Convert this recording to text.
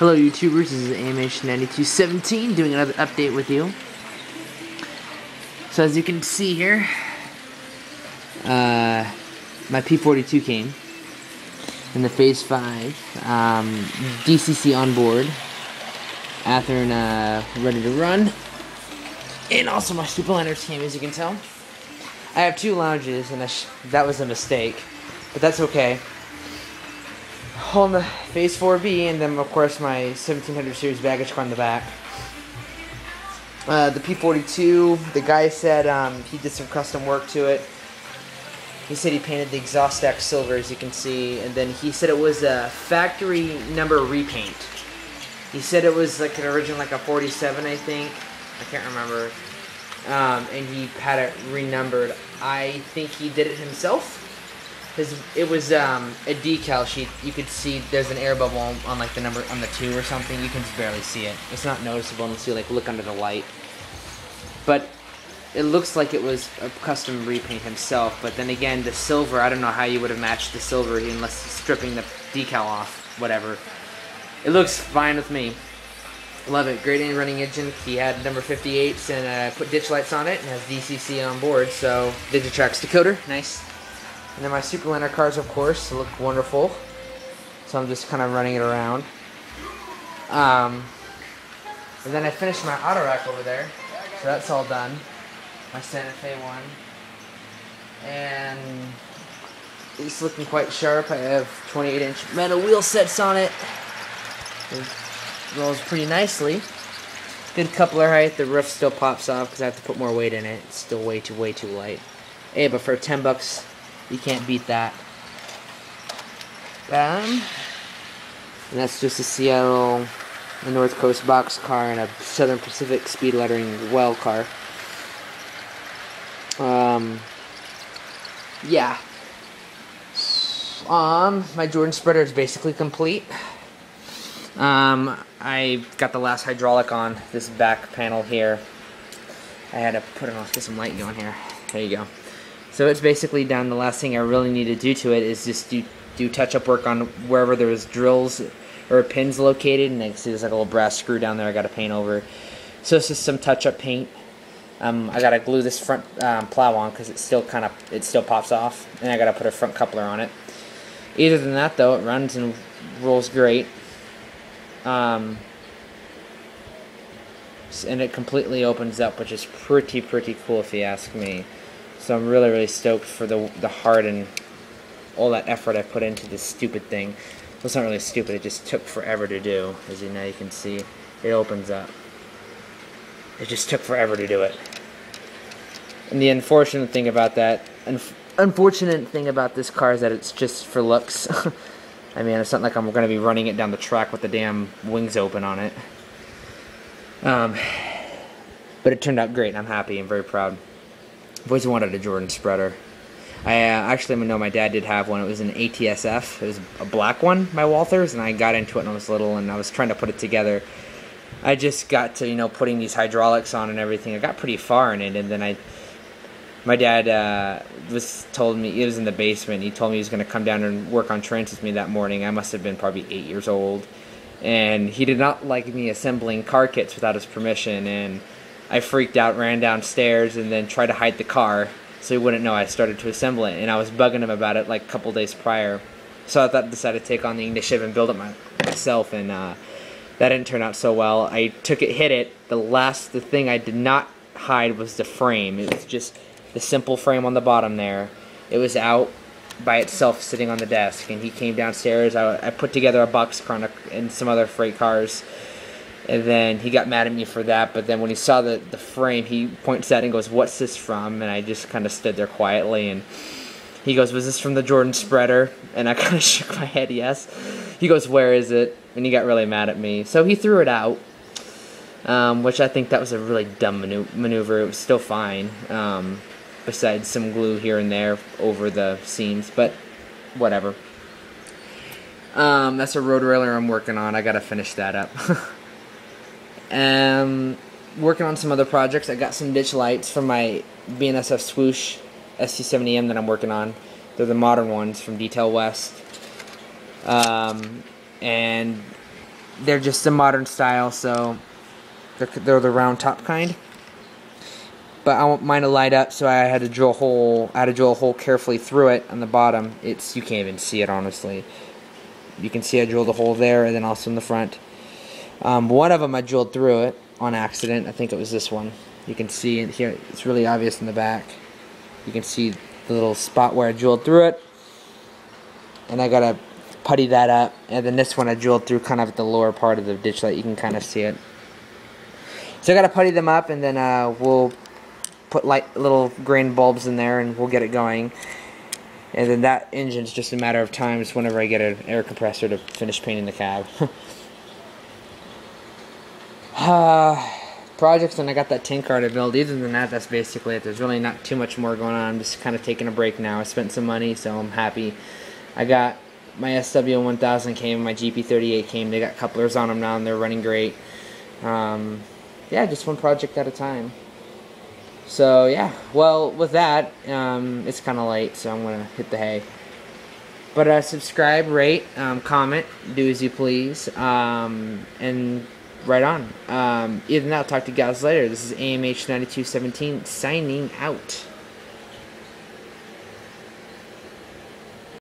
Hello YouTubers, this is AMTRAK doing another update with you. So as you can see here, my P42 came in the Phase 5, DCC on board, Athearn ready to run, and also my super liners came, as you can tell. I have two lounges, and that was a mistake, but that's okay. On the Phase 4B, and then of course my 1700 series baggage car in the back. The P42, the guy said he did some custom work to it. He said he painted the exhaust stack silver, as you can see, and then he said it was a factory number repaint. He said it was like an original, like a 47, I think. I can't remember. And he had it renumbered. I think he did it himself. It was a decal sheet. You could see there's an air bubble on like the number on the 2 or something. You can just barely see it. It's not noticeable unless you like look under the light. But it looks like it was a custom repaint himself. But then again, the silver, I don't know how you would have matched the silver unless stripping the decal off. Whatever. It looks fine with me. Love it. Great running engine. He had number 58s and put ditch lights on it and has DCC on board. So Digitrak's decoder. Nice. And then my super liner cars, of course, look wonderful. So I'm just kind of running it around. And then I finished my auto rack over there. So that's all done. My Santa Fe one. And it's looking quite sharp. I have 28-inch metal wheel sets on it. It rolls pretty nicely. Good coupler height. The roof still pops off because I have to put more weight in it. It's still way too light. Hey, but for 10 bucks, you can't beat that. And that's just a Seattle, a North Coast box car, and a Southern Pacific speed lettering well car. Yeah. My Jordan spreader is basically complete. I got the last hydraulic on this back panel here. I had to put it on, get some light going here. There you go. So it's basically done. The last thing I really need to do to it is just do touch-up work on wherever there's drills or pins located, and I can see there's like a little brass screw down there I got to paint over. So it's just some touch-up paint. I got to glue this front plow on because it still pops off, and I got to put a front coupler on it. Other than that, though, it runs and rolls great. And it completely opens up, which is pretty cool if you ask me. So I'm really stoked for the heart and all that effort I put into this stupid thing. Well, it's not really stupid, it just took forever to do. As you can see, it opens up. It just took forever to do it. And the unfortunate thing about this car is that it's just for looks. I mean, it's not like I'm going to be running it down the track with the damn wings open on it. But it turned out great, and I'm happy and very proud. I've always wanted a Jordan spreader. I actually know my dad did have one. It was an ATSF. It was a black one by Walthers, and I got into it when I was little, and I was trying to put it together. I just got to, putting these hydraulics on and everything. I got pretty far in it, and then my dad told me, it was in the basement, he told me he was going to come down and work on trains with me that morning. I must have been probably 8 years old. And he did not like me assembling car kits without his permission, and I freaked out, ran downstairs, and then tried to hide the car so he wouldn't know I started to assemble it. And I was bugging him about it like a couple days prior. So I decided to take on the initiative and build it myself, and that didn't turn out so well. I hit it. The thing I did not hide was the frame. It was just the simple frame on the bottom there. It was out by itself sitting on the desk, and he came downstairs. I put together a box car and some other freight cars. And then he got mad at me for that, but then when he saw the frame, he points at it and goes, "What's this from?" And I just kind of stood there quietly, and he goes, "Was this from the Jordan spreader?" And I kind of shook my head, yes. He goes, "Where is it?" And he got really mad at me. So he threw it out, which I think that was a really dumb maneuver. It was still fine, besides some glue here and there over the seams, but whatever. That's a road railer I'm working on. I got to finish that up. Working on some other projects. I got some ditch lights from my BNSF Swoosh ST70M that I'm working on. They're the modern ones from Detail West. And they're just the modern style, so they're the round top kind. But I want mine to light up, so I had to drill a hole. I had to drill a hole carefully through it on the bottom. You can't even see it, honestly. You can see I drilled a hole there, and then also in the front. One of them I drilled through it on accident. I think it was this one. You can see it here. It's really obvious in the back. You can see the little spot where I drilled through it, and I gotta putty that up. And then this one I drilled through kind of at the lower part of the ditch light. You can kind of see it. So I gotta putty them up, and then we'll put little grain bulbs in there, and we'll get it going. And then that engine's just a matter of time. It's whenever I get an air compressor to finish painting the cab. Projects, and I got that tank car to build. Other than that, that's basically it. There's really not too much more going on. I'm just kind of taking a break now. I spent some money, so I'm happy. I got my SW1000 came, my GP38 came. They got couplers on them now, and they're running great. Yeah, just one project at a time. So yeah, well, with that, it's kind of late, so I'm gonna hit the hay. But subscribe, rate, comment, do as you please, and right on. Either than that, I'll talk to you guys later. This is AMH9217 signing out.